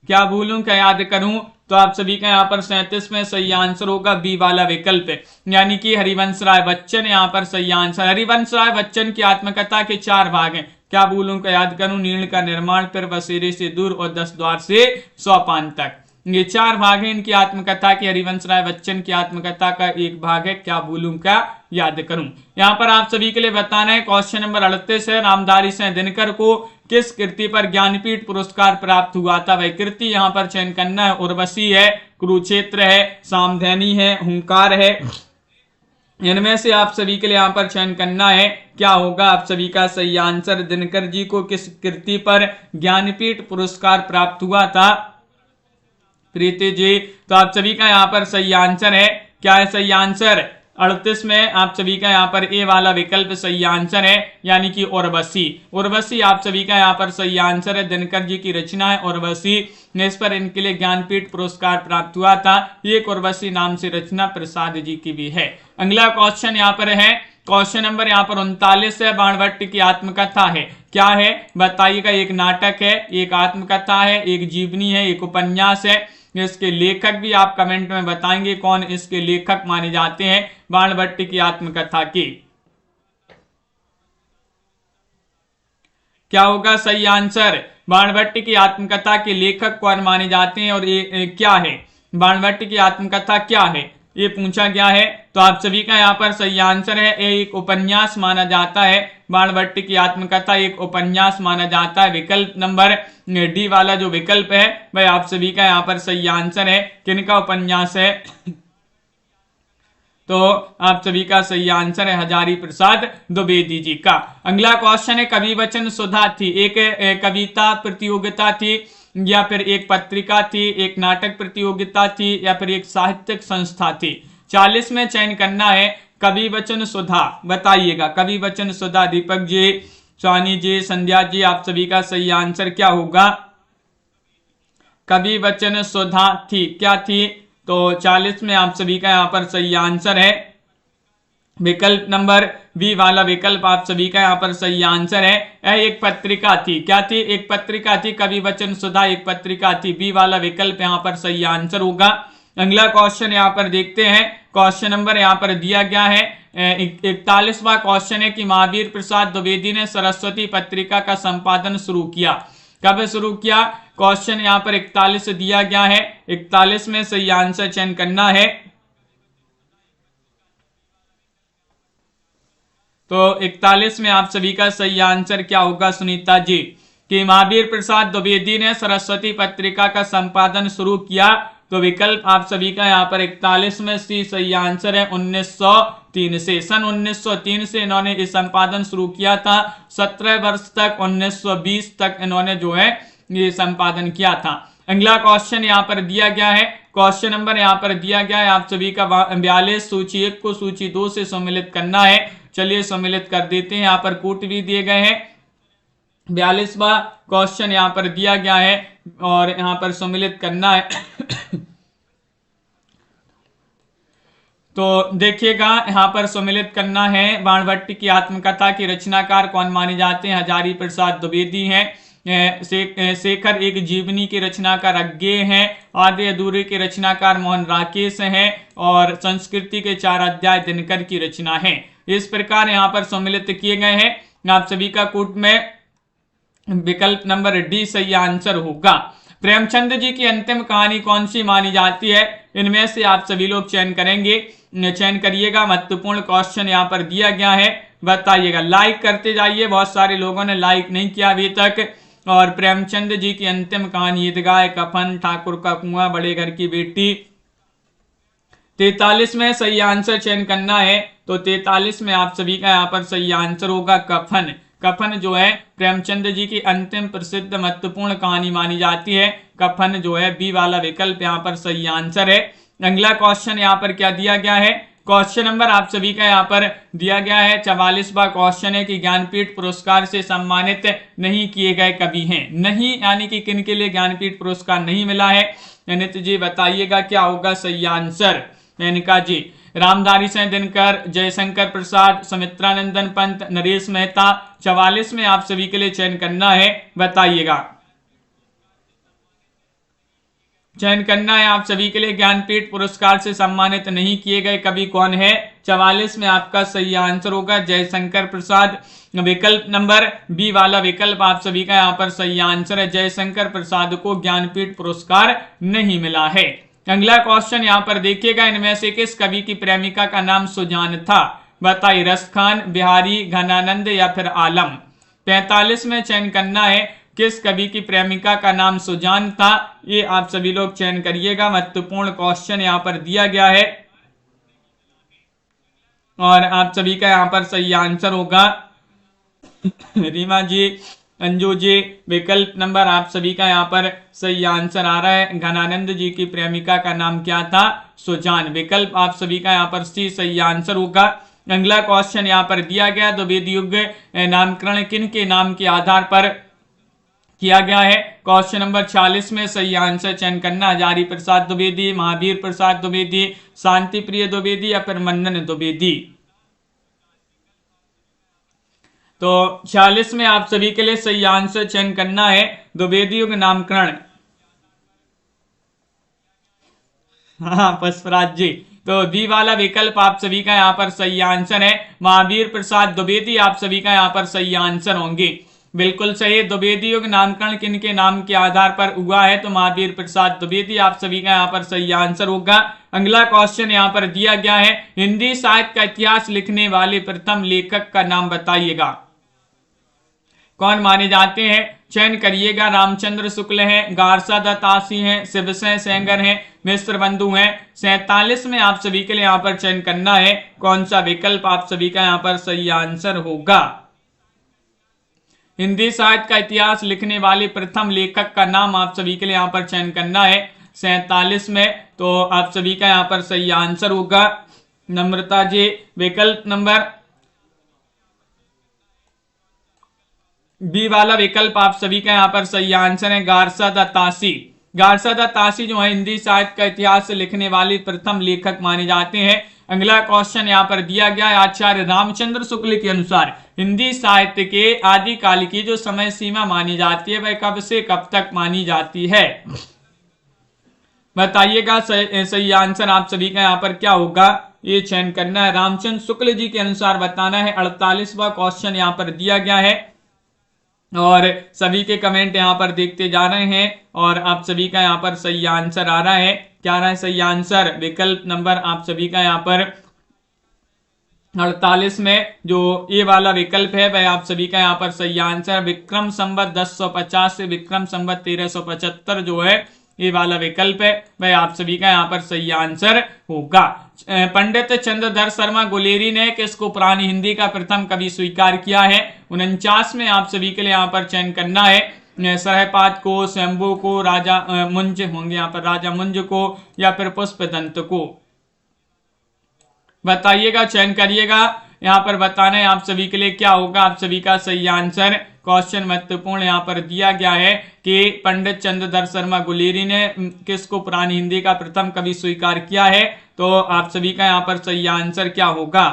क्या भूलूं क्या याद करूं। तो आप सभी का यहाँ पर 37 में सही आंसर होगा बी वाला विकल्प, यानी कि हरिवंश राय बच्चन यहाँ पर सही आंसर। हरिवंश राय बच्चन की आत्मकथा के 4 भाग हैं। क्या भूलूं क्या याद करूं, नील का निर्माण, फिर बसेरे से दूर और 10 द्वार से सोपान तक। ये 4 भाग हैं इनकी आत्मकथा की। हरिवंश राय बच्चन की आत्मकथा का एक भाग है क्या भूलूं क्या याद करूं। यहाँ पर आप सभी के लिए बताना है, क्वेश्चन नंबर 38 है, नामधारी सिंह दिनकर को किस कृति पर ज्ञानपीठ पुरस्कार प्राप्त हुआ था। वह कृति यहाँ पर चयन करना है, उर्वशी है, कुरुक्षेत्र है, सामधेनी है, हुंकार है। इनमें से आप सभी के लिए यहाँ पर चयन करना है, क्या होगा आप सभी का सही आंसर। दिनकर जी को किस कृति पर ज्ञानपीठ पुरस्कार प्राप्त हुआ था, प्रीति जी? तो आप सभी का यहाँ पर सही आंसर है, क्या है सही आंसर। 38 में आप सभी का यहाँ पर ए वाला विकल्प सही आंसर है, यानी कि उर्वशी। उर्वशी आप सभी का यहाँ पर सही आंसर है। दिनकर जी की रचना है उर्वशी, इस पर इनके लिए ज्ञानपीठ पुरस्कार प्राप्त हुआ था। ये उर्वशी नाम से रचना प्रसाद जी की भी है। अगला क्वेश्चन यहाँ पर है, क्वेश्चन नंबर यहाँ पर 39 है, बाणभट्ट की आत्मकथा है, क्या है बताइएगा। एक नाटक है, एक आत्मकथा है, एक जीवनी है, एक उपन्यास है। इसके लेखक भी आप कमेंट में बताएंगे कौन इसके लेखक माने जाते हैं बाणभट्ट की आत्मकथा की। क्या होगा सही आंसर। बाणभट्ट की आत्मकथा के लेखक कौन माने जाते हैं और ये क्या है, बाणभट्ट की आत्मकथा क्या है, ये पूछा गया है। तो आप सभी का यहाँ पर सही आंसर है, एक उपन्यास माना जाता है। बाणभट्ट की आत्मकथा एक उपन्यास माना जाता है। विकल्प नंबर डी वाला जो विकल्प है वह आप सभी का यहाँ पर सही आंसर है। किनका उपन्यास है, तो आप सभी का सही आंसर है हजारी प्रसाद द्विवेदी जी का। अगला क्वेश्चन है, कवि वचन सुधा थी, एक कविता प्रतियोगिता थी या फिर एक पत्रिका थी, एक नाटक प्रतियोगिता थी या फिर एक साहित्यिक संस्था थी। 40 में चयन करना है, कवि वचन सुधा बताइएगा। कवि वचन सुधा, दीपक जी, स्वानी जी, संध्या जी, आप सभी का सही आंसर क्या होगा। कवि वचन सुधा थी, क्या थी। तो 40 में आप सभी का यहाँ पर सही आंसर है विकल्प नंबर बी वाला विकल्प आप सभी का यहाँ पर सही आंसर है। यह एक पत्रिका थी, क्या थी, एक पत्रिका थी। कवि वचन सुधा एक पत्रिका थी, बी वाला विकल्प यहाँ पर सही आंसर होगा। अगला क्वेश्चन यहाँ पर देखते हैं, क्वेश्चन नंबर यहाँ पर दिया गया है 41वां क्वेश्चन है कि महावीर प्रसाद द्विवेदी ने सरस्वती पत्रिका का संपादन शुरू किया, कब शुरू किया। क्वेश्चन यहाँ पर 41 दिया गया है, 41 में सही आंसर चयन करना है। तो 41 में आप सभी का सही आंसर क्या होगा सुनीता जी, कि महावीर प्रसाद द्विवेदी ने सरस्वती पत्रिका का संपादन शुरू किया। तो विकल्प आप सभी का यहाँ पर 41 में सी सही आंसर है 1903 से। सन 1903 से इन्होंने इस संपादन शुरू किया था। 17 वर्ष तक 1920 तक इन्होंने जो है ये संपादन किया था। अगला क्वेश्चन यहाँ पर दिया गया है, क्वेश्चन नंबर यहाँ पर दिया गया है आप सभी का 42, सूची 1 को सूची 2 से सम्मिलित करना है। चलिए सम्मिलित कर देते हैं, यहाँ पर कूट भी दिए गए हैं। 42वां क्वेश्चन यहाँ पर दिया गया है और यहाँ पर सम्मिलित करना है। तो देखिएगा यहाँ पर सम्मिलित करना है। बाणभट्ट की आत्मकथा के रचनाकार कौन माने जाते हैं? हजारी प्रसाद द्विवेदी हैं। शेखर एक जीवनी के रचनाकार अज्ञेय हैं। आधे अधूरे के रचनाकार मोहन राकेश हैं। और संस्कृति के 4 अध्याय दिनकर की रचना है। इस प्रकार यहाँ पर सम्मिलित किए गए हैं। आप सभी का कूट में विकल्प नंबर डी सही आंसर होगा। प्रेमचंद जी की अंतिम कहानी कौन सी मानी जाती है? इनमें से आप सभी लोग चयन करिएगा। महत्वपूर्ण क्वेश्चन यहाँ पर दिया गया है, बताइएगा। लाइक करते जाइए, बहुत सारे लोगों ने लाइक नहीं किया अभी तक। और प्रेमचंद जी की अंतिम कहानी ईदगाह कफन, ठाकुर का कुआं, बड़े घर की बेटी। 43 में सही आंसर चयन करना है। तो 43 में आप सभी का यहाँ पर सही आंसर होगा कफन। कफन जो है प्रेमचंद जी की अंतिम प्रसिद्ध महत्वपूर्ण कहानी मानी जाती है। कफन जो है बी वाला विकल्प यहाँ पर सही आंसर है। अगला क्वेश्चन यहाँ पर क्या दिया गया है? क्वेश्चन नंबर आप सभी का यहाँ पर दिया गया है 44वां क्वेश्चन है कि ज्ञानपीठ पुरस्कार से सम्मानित नहीं किए गए कवि हैं। नहीं यानी कि किन के लिए ज्ञानपीठ पुरस्कार नहीं मिला है? अनित जी बताइएगा क्या होगा सही आंसर। मेनका जी, रामधारी सिंह दिनकर, जयशंकर प्रसाद, सुमित्रानंदन पंत, नरेश मेहता। 44 में आप सभी के लिए चयन करना है, बताइएगा। चयन करना है आप सभी के लिए। ज्ञानपीठ पुरस्कार से सम्मानित नहीं किए गए कवि कौन है? 44 में आपका सही आंसर होगा जयशंकर प्रसाद। विकल्प नंबर बी वाला विकल्प आप सभी का यहाँ पर सही आंसर है। जयशंकर प्रसाद को ज्ञानपीठ पुरस्कार नहीं मिला है। अगला क्वेश्चन यहाँ पर देखिएगा, इनमें से किस कवि की प्रेमिका का नाम सुजान था? बताइए, रस खान, बिहारी, घनानंद या फिर आलम। 45 में चयन करना है किस कवि की प्रेमिका का नाम सुजान था। ये आप सभी लोग चयन करिएगा। महत्वपूर्ण क्वेश्चन यहाँ पर दिया गया है और आप सभी का यहाँ पर सही आंसर होगा। रीमा जी, अंजू जी, विकल्प नंबर आप सभी का यहाँ पर सही आंसर आ रहा है। घनानंद जी की प्रेमिका का नाम क्या था? सुजान। विकल्प आप सभी का यहाँ पर सी सही आंसर होगा। अगला क्वेश्चन यहाँ पर दिया गया, द्विवेदी युग नामकरण किन के नाम के आधार पर किया गया है? क्वेश्चन नंबर 46 में सही आंसर चयन करना। हजारी प्रसाद द्विवेदी, महावीर प्रसाद द्विवेदी, शांति प्रिय द्विवेदी या फिर मन्नन द्विवेदी। तो 46 में आप सभी के लिए सही आंसर चयन करना है द्विवेदी युग नामकरण। हाँ पुष्पराज जी, तो बी वाला विकल्प आप सभी का यहाँ पर सही आंसर है। महावीर प्रसाद द्विवेदी आप सभी का यहाँ पर सही आंसर होंगे। बिल्कुल सही। द्विवेदी युग नामकरण किन के नाम के आधार पर हुआ है? तो महावीर प्रसाद द्विवेदी आप सभी का यहाँ पर सही आंसर होगा। अगला क्वेश्चन यहाँ पर दिया गया है, हिंदी साहित्य का इतिहास लिखने वाले प्रथम लेखक का नाम बताइएगा। कौन माने जाते हैं? चयन करिएगा। रामचंद्र शुक्ल हैं, गारसा दत्त आसी हैं, शिवसेन सेंगर हैं, मिश्र बंधु हैं। 47 में आप सभी के लिए यहाँ पर चयन करना है कौन सा विकल्प आप सभी का यहाँ पर सही आंसर होगा। हिंदी साहित्य का इतिहास लिखने वाले प्रथम लेखक का नाम आप सभी के लिए यहाँ पर चयन करना है 47 में। तो आप सभी का यहाँ पर सही आंसर होगा नम्रता जी। विकल्प नंबर बी वाला विकल्प आप सभी का यहाँ पर सही आंसर है गारसा दत्त आसी। गारसा दत्त आसी जो है हिंदी साहित्य का इतिहास लिखने वाले प्रथम लेखक माने जाते हैं। अगला क्वेश्चन यहाँ पर दिया गया है, आचार्य रामचंद्र शुक्ल के अनुसार हिंदी साहित्य के आदिकाल की जो समय सीमा मानी जाती है वह कब से कब तक मानी जाती है? बताइएगा। सही आंसर आप सभी का यहाँ पर क्या होगा, ये चयन करना है। रामचंद्र शुक्ल जी के अनुसार बताना है। 48वां क्वेश्चन यहाँ पर दिया गया है और सभी के कमेंट यहाँ पर देखते जा रहे हैं और आप सभी का यहाँ पर सही आंसर आ रहा है। क्या रहा है सही आंसर? विकल्प नंबर आप सभी का यहाँ पर 48 में जो ये वाला विकल्प है वह आप सभी का यहाँ पर सही आंसर। विक्रम संवत 1050 से विक्रम संवत 1375 जो है ये वाला विकल्प है वह आप सभी का यहाँ पर सही आंसर होगा। पंडित चंद्रधर शर्मा गुलेरी ने किसको पुरानी हिंदी का प्रथम कवि स्वीकार किया है? 49 में आप सभी के लिए यहाँ पर चयन करना है। सरहपाद को, शंभू को, राजा मुंज होंगे यहाँ पर, राजा मुंज को या फिर पुष्पदंत को। बताइएगा, चयन करिएगा। यहाँ पर बताना है आप सभी के लिए क्या होगा आप सभी का सही आंसर। क्वेश्चन महत्वपूर्ण यहाँ पर दिया गया है कि पंडित चंद्रधर शर्मा गुलेरी ने किसको पुरानी हिंदी का प्रथम कवि स्वीकार किया है। तो आप सभी का यहाँ पर सही आंसर क्या होगा।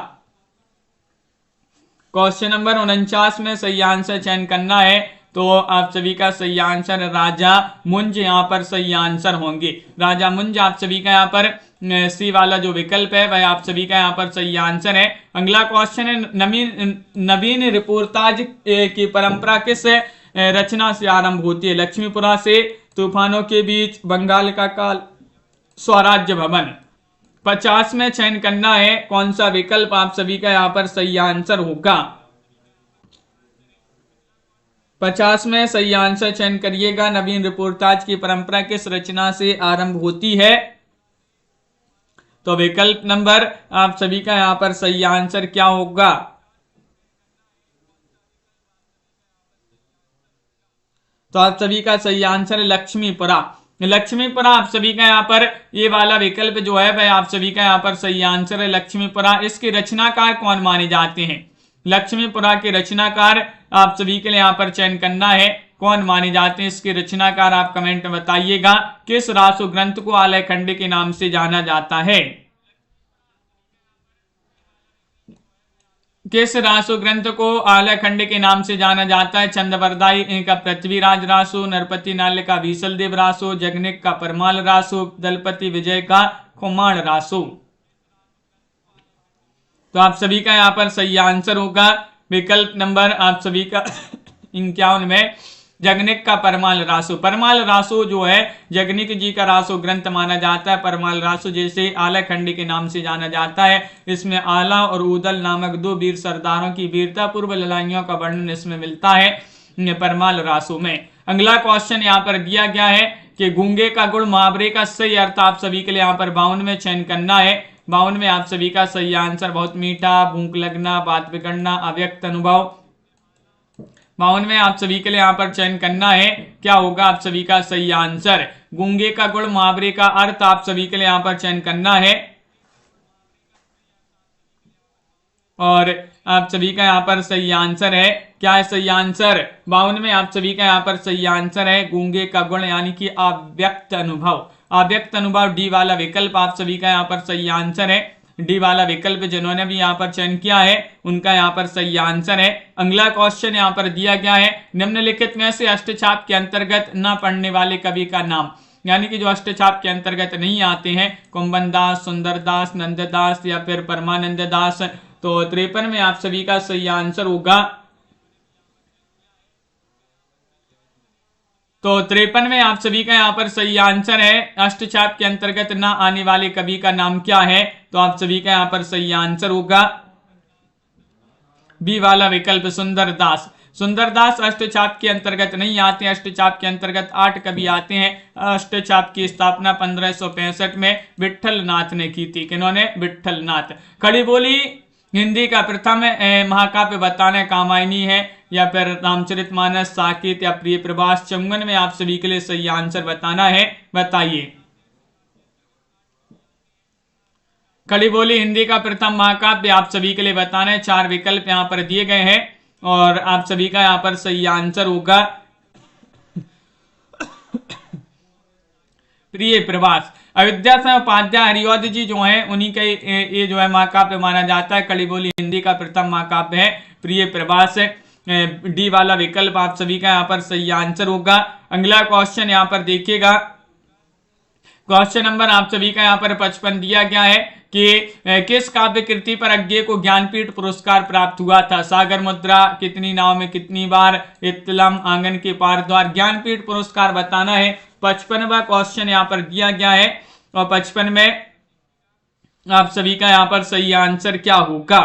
क्वेश्चन नंबर 49 में सही आंसर चयन करना है। तो आप सभी का सही आंसर राजा मुंज यहाँ पर सही आंसर होंगे। राजा मुंज आप सभी का यहाँ पर सी वाला जो विकल्प है वह आप सभी का यहाँ पर सही आंसर है। अगला क्वेश्चन है नवीन रिपोर्टाज की परंपरा किस रचना से आरंभ होती है। लक्ष्मीपुरा से, तूफानों के बीच, बंगाल का काल, स्वराज्य भवन। 50 में चयन करना है कौन सा विकल्प आप सभी का यहाँ पर सही आंसर होगा। 50 में सही आंसर चयन करिएगा। नवीन रिपोर्टाज की परंपरा किस रचना से आरंभ होती है। तो विकल्प नंबर आप सभी का यहां पर सही आंसर क्या होगा। तो आप सभी का सही आंसर है लक्ष्मीपुरा। लक्ष्मीपुरा आप सभी का यहाँ पर ये वाला विकल्प जो है वह आप सभी का यहाँ पर सही आंसर है लक्ष्मीपुरा। इसके रचनाकार कौन माने जाते हैं। लक्ष्मीपुरा के रचनाकार आप सभी के लिए यहाँ पर चयन करना है कौन माने जाते हैं। इसके रचनाकार आप कमेंट में बताइएगा। किस रासो ग्रंथ को आलय खंड के नाम से जाना जाता है। किस रासो ग्रंथ को आलय खंड के नाम से जाना जाता है। चंद्रवरदाई का पृथ्वीराज रासो, नरपति नाल्य का बीसल देव रासो, जगनिक का परमाल रासो, दलपति विजय का खुमाण रासो। तो आप सभी का यहाँ पर सही आंसर होगा विकल्प नंबर आप सभी का 51 में जगनिक का परमाल रासो। परमाल रासो जो है जगनिक जी का रासो ग्रंथ माना जाता है। परमाल रासो जैसे आलय खंड के नाम से जाना जाता है। इसमें आला और उदल नामक दो वीर सरदारों की वीरता पूर्व लड़ाइयों का वर्णन इसमें मिलता है परमाल रासो में। अगला क्वेश्चन यहाँ पर दिया गया है कि गूंगे का गुण मुहावरे का सही अर्थ आप सभी के लिए यहाँ पर 52 में चयन करना है। 52 में आप सभी का सही आंसर बहुत मीठा, भूख लगना, बात बिगड़ना, अव्यक्त अनुभव। 52 में आप सभी के लिए यहाँ पर चयन करना है क्या होगा आप सभी का सही आंसर। गूंगे का गुण मुहावरे का अर्थ आप सभी के लिए यहाँ पर चयन करना है और आप सभी का यहाँ पर सही आंसर है क्या है सही आंसर। 52 में आप सभी का यहाँ पर सही आंसर है गूंगे का गुण यानी कि अव्यक्त अनुभव। अव्यक्त अनुभव डी वाला विकल्प आप सभी का यहाँ पर सही आंसर है। डी वाला विकल्प जिन्होंने भी यहाँ पर चयन किया है उनका यहाँ पर सही आंसर है। अगला क्वेश्चन यहाँ पर दिया गया है निम्नलिखित में से अष्टछाप के अंतर्गत न पढ़ने वाले कवि का नाम। यानी कि जो अष्टछाप के अंतर्गत नहीं आते हैं, कुंभन दास, सुंदर दास, नंददास या फिर परमानंद दास। तो 53 में आप सभी का सही आंसर होगा। तो 53 में आप सभी का यहाँ पर सही आंसर है अष्टछाप के अंतर्गत न आने वाले कवि का नाम क्या है। तो आप सभी का यहाँ पर सही आंसर होगा बी वाला विकल्प सुंदर दास। सुंदर दास अष्टछाप के अंतर्गत नहीं आते हैं। अष्टछाप के अंतर्गत 8 कवि आते हैं। अष्टछाप की स्थापना 1565 में विट्ठल नाथ ने की थी। किन्होंने? विट्ठल नाथ। खड़ी बोली हिंदी का प्रथम महाकाव्य बताना कामायनी है या फिर रामचरितमानस, साकेत या प्रिय प्रभास। 54 में आप सभी के लिए सही आंसर बताना है, बताइए। खड़ी बोली हिंदी का प्रथम महाकाव्य आप सभी के लिए बताना है। 4 विकल्प यहाँ पर दिए गए हैं और आप सभी का यहाँ पर सही आंसर होगा प्रिय प्रभास। अयोध्या से उपाध्याय हरिऔध जी जो है उन्हीं के ये जो है महाकाव्य माना जाता है। खड़ी बोली हिंदी का प्रथम महाकाव्य है प्रिय प्रभास। डी वाला विकल्प आप सभी का यहाँ पर सही आंसर होगा। अगला क्वेश्चन यहाँ पर देखिएगा। क्वेश्चन नंबर आप सभी का यहाँ पर 55 दिया गया है कि किस काव्य कृति पर अज्ञेय को ज्ञानपीठ पुरस्कार प्राप्त हुआ था। सागर मुद्रा, कितनी नाव में कितनी बार, इत्तलम, आंगन के पार द्वार। ज्ञानपीठ पुरस्कार बताना है। 55वां क्वेश्चन यहाँ पर दिया गया है और 55 में आप सभी का यहाँ पर सही आंसर क्या होगा।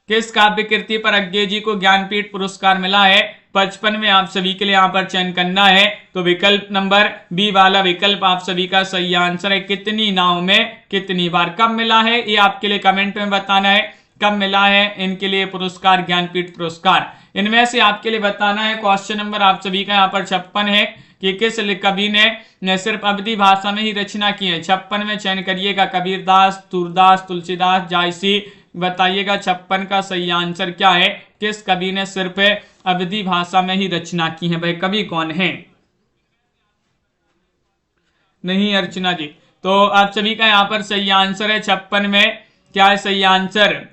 किस काव्य कृति पर अज्ञेय जी को ज्ञानपीठ पुरस्कार मिला है। 55 में आप सभी के लिए यहाँ पर चयन करना है। तो विकल्प नंबर बी वाला विकल्प आप सभी का सही आंसर है कितनी नाव में कितनी बार। कब मिला है ये आपके लिए कमेंट में बताना है। कब मिला है इनके लिए पुरस्कार, ज्ञानपीठ पुरस्कार। इनमें से आपके लिए बताना है। क्वेश्चन नंबर आप सभी का यहाँ पर 56 है कि किस कवि ने सिर्फ अवधी भाषा में ही रचना की है। 56 में चयन करिएगा। कबीरदास, सूरदास, तुलसीदास, जायसी बताइएगा 56 का सही आंसर क्या है। किस कवि ने सिर्फ अवधी भाषा में ही रचना की है? भाई कवि कौन है? नहीं अर्चना जी। तो आप सभी का यहाँ पर सही आंसर है 56 में क्या है सही आंसर?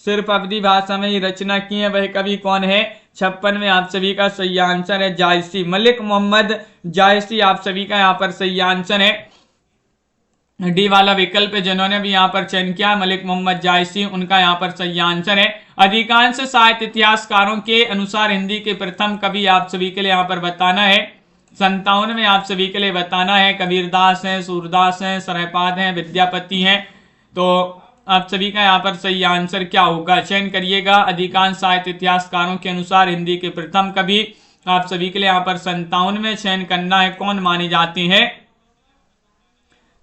सिर्फ अवधी भाषा में ही रचना की है, वह कवि कौन है? 56 में आप सभी का सही आंसर है जायसी, मलिक मोहम्मद जायसी आप सभी का यहाँ पर सही आंसर है। डी वाला विकल्प जिन्होंने भी यहाँ पर चयन किया मलिक मोहम्मद जायसी, उनका यहाँ पर सही आंसर है। अधिकांश साहित्य इतिहासकारों के अनुसार हिंदी के प्रथम कवि आप सभी के लिए यहाँ पर बताना है 57 में आप सभी के लिए बताना है। कबीरदास हैं, सूरदास हैं, सरहपाद हैं, विद्यापति हैं। तो आप सभी का यहाँ पर सही आंसर क्या होगा? चयन करिएगा। अधिकांश साहित्य इतिहासकारों के अनुसार हिंदी के प्रथम कवि आप सभी के लिए यहाँ पर 57 में चयन करना है। कौन माने जाते हैं?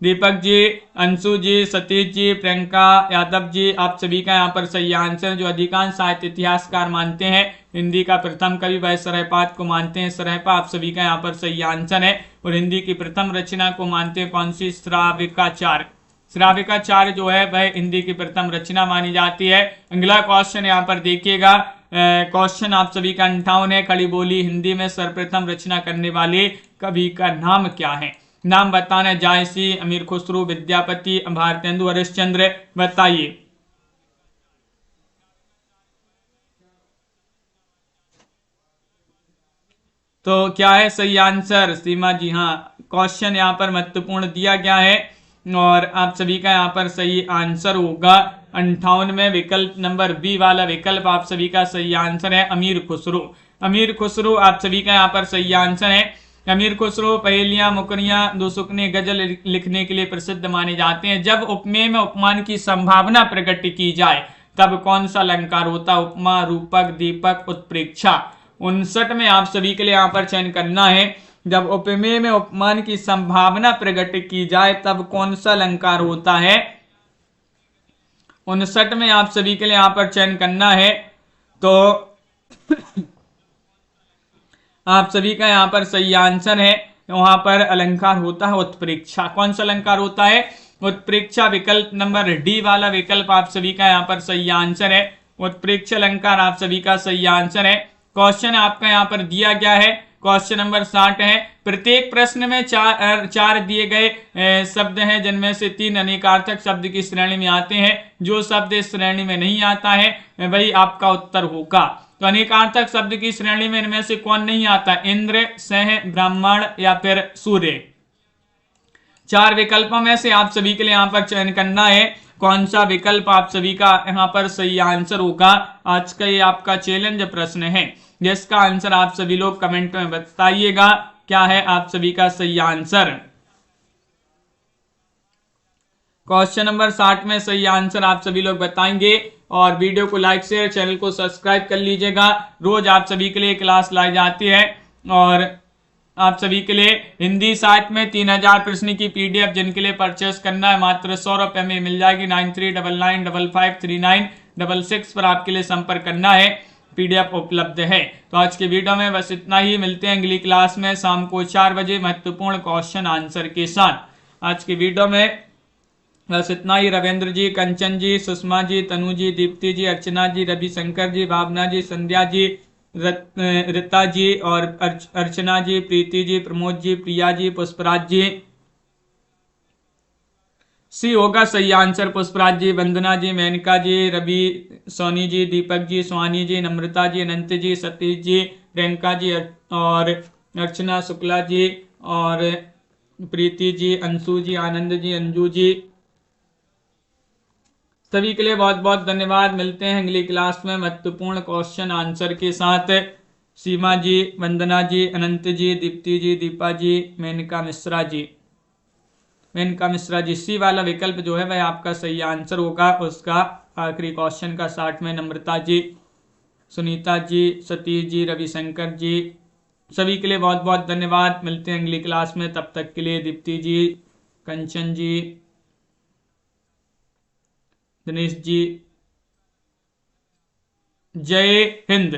दीपक जी, अंशु जी, सतीश जी, प्रियंका यादव जी आप सभी का यहाँ पर सही आंसर। जो अधिकांश साहित्य इतिहासकार मानते हैं हिंदी का प्रथम कवि वह सरहपाद को मानते हैं। सरहपा आप सभी का यहाँ पर सही आंसर है। और हिंदी की प्रथम रचना को मानते हैं कौन सी? श्राविकाचार्य। श्राविकाचार्य जो है वह हिंदी की प्रथम रचना मानी जाती है। अगला क्वेश्चन यहाँ पर देखिएगा। क्वेश्चन आप सभी का 58 है। खड़ी बोली हिंदी में सर्वप्रथम रचना करने वाले कवि का नाम क्या है? नाम बताना। जायसी, अमीर खुसरो, विद्यापति, भारतेंदु हरिश्चंद्र, बताइए। तो क्या है सही आंसर? सीमा जी हाँ, क्वेश्चन यहाँ पर महत्वपूर्ण दिया गया है और आप सभी का यहाँ पर सही आंसर होगा 58 में विकल्प नंबर बी वाला विकल्प आप सभी का सही आंसर है अमीर खुसरो। अमीर खुसरो आप सभी का यहाँ पर सही आंसर है। अमीर खुसरो पहेलियां, मुकरियां, दुसुकने, गजल लिखने के लिए प्रसिद्ध माने जाते हैं। जब उपमेय में उपमान की संभावना प्रकट की जाए तब कौन सा अलंकार होता? उपमा, रूपक, दीपक, उत्प्रेक्षा। 59 में आप सभी के लिए यहाँ पर चयन करना है। जब उपमेय में उपमान की संभावना प्रकट की जाए तब कौन सा अलंकार होता है? 59 में आप सभी के लिए यहाँ पर चयन करना है। तो आप सभी का यहाँ पर सही आंसर है। वहां पर अलंकार होता है उत्प्रेक्षा। कौन सा अलंकार होता है? उत्प्रेक्षा। विकल्प नंबर डी वाला विकल्प आप सभी का यहाँ पर सही आंसर है। उत्प्रेक्षा अलंकार आप सभी का सही आंसर है। क्वेश्चन आपका यहाँ पर दिया गया है। क्वेश्चन नंबर 60 है। प्रत्येक प्रश्न में चार दिए गए शब्द हैं जिनमें से 3 अनेकार्थक शब्द की श्रेणी में आते हैं। जो शब्द इस श्रेणी में नहीं आता है वही आपका उत्तर होगा। तो अनेकार्थक शब्द की श्रेणी में इनमें से कौन नहीं आता? इंद्र, सह, ब्राह्मण या फिर सूर्य। 4 विकल्पों में से आप सभी के लिए यहाँ पर चयन करना है। कौन सा विकल्प आप सभी का यहाँ पर सही आंसर होगा? आज का ये आपका चैलेंज प्रश्न है जिसका आंसर आप सभी लोग कमेंट में बताइएगा। क्या है आप सभी का सही आंसर? क्वेश्चन नंबर 60 में सही आंसर आप सभी लोग बताएंगे और वीडियो को लाइक शेयर, चैनल को सब्सक्राइब कर लीजिएगा। रोज आप सभी के लिए क्लास लाई जाती है और आप सभी के लिए हिंदी साहित्य में 3000 प्रश्न की पीडीएफ जिनके लिए परचेस करना है मात्र 100 रुपए में मिल जाएगी। 9399553966 पर आपके लिए संपर्क करना है। पीडीएफ उपलब्ध है। तो आज के वीडियो में बस इतना ही। मिलते हैं अगली क्लास में शाम को 4 बजे महत्वपूर्ण क्वेश्चन आंसर के साथ। आज के वीडियो में बस इतना ही। रविंद्र जी, कंचन जी, सुषमा जी, तनु जी, दीप्ति जी, अर्चना जी, रविशंकर जी, भावना जी, संध्या जी, रीता जी और अर्चना जी, प्रीति जी, प्रमोद जी, प्रिया जी, पुष्पराज जी। सी होगा सही आंसर। पुष्पराज जी, वंदना जी, मेनका जी, रवि, सोनी जी, दीपक जी, स्वानी जी, नम्रता जी, अनंत जी, सतीश जी, प्रियंका जी और अर्चना शुक्ला जी और प्रीति जी, अंशु जी, आनंद जी, अंजू जी, सभी के लिए बहुत बहुत धन्यवाद। मिलते हैं अगली क्लास में महत्वपूर्ण क्वेश्चन आंसर के साथ। सीमा जी, वंदना जी, अनंत जी, दीप्ति जी, दीपा जी, मेनका मिश्रा जी। मेनका मिश्रा जी, सी वाला विकल्प जो है वह आपका सही आंसर होगा। उसका आखिरी क्वेश्चन का 60 में नम्रता जी, सुनीता जी, सतीश जी, रविशंकर जी, सभी के लिए बहुत बहुत धन्यवाद। मिलते हैं अगली क्लास में। तब तक के लिए दीप्ति जी, कंचन जी, दिनेश जी, जय हिंद।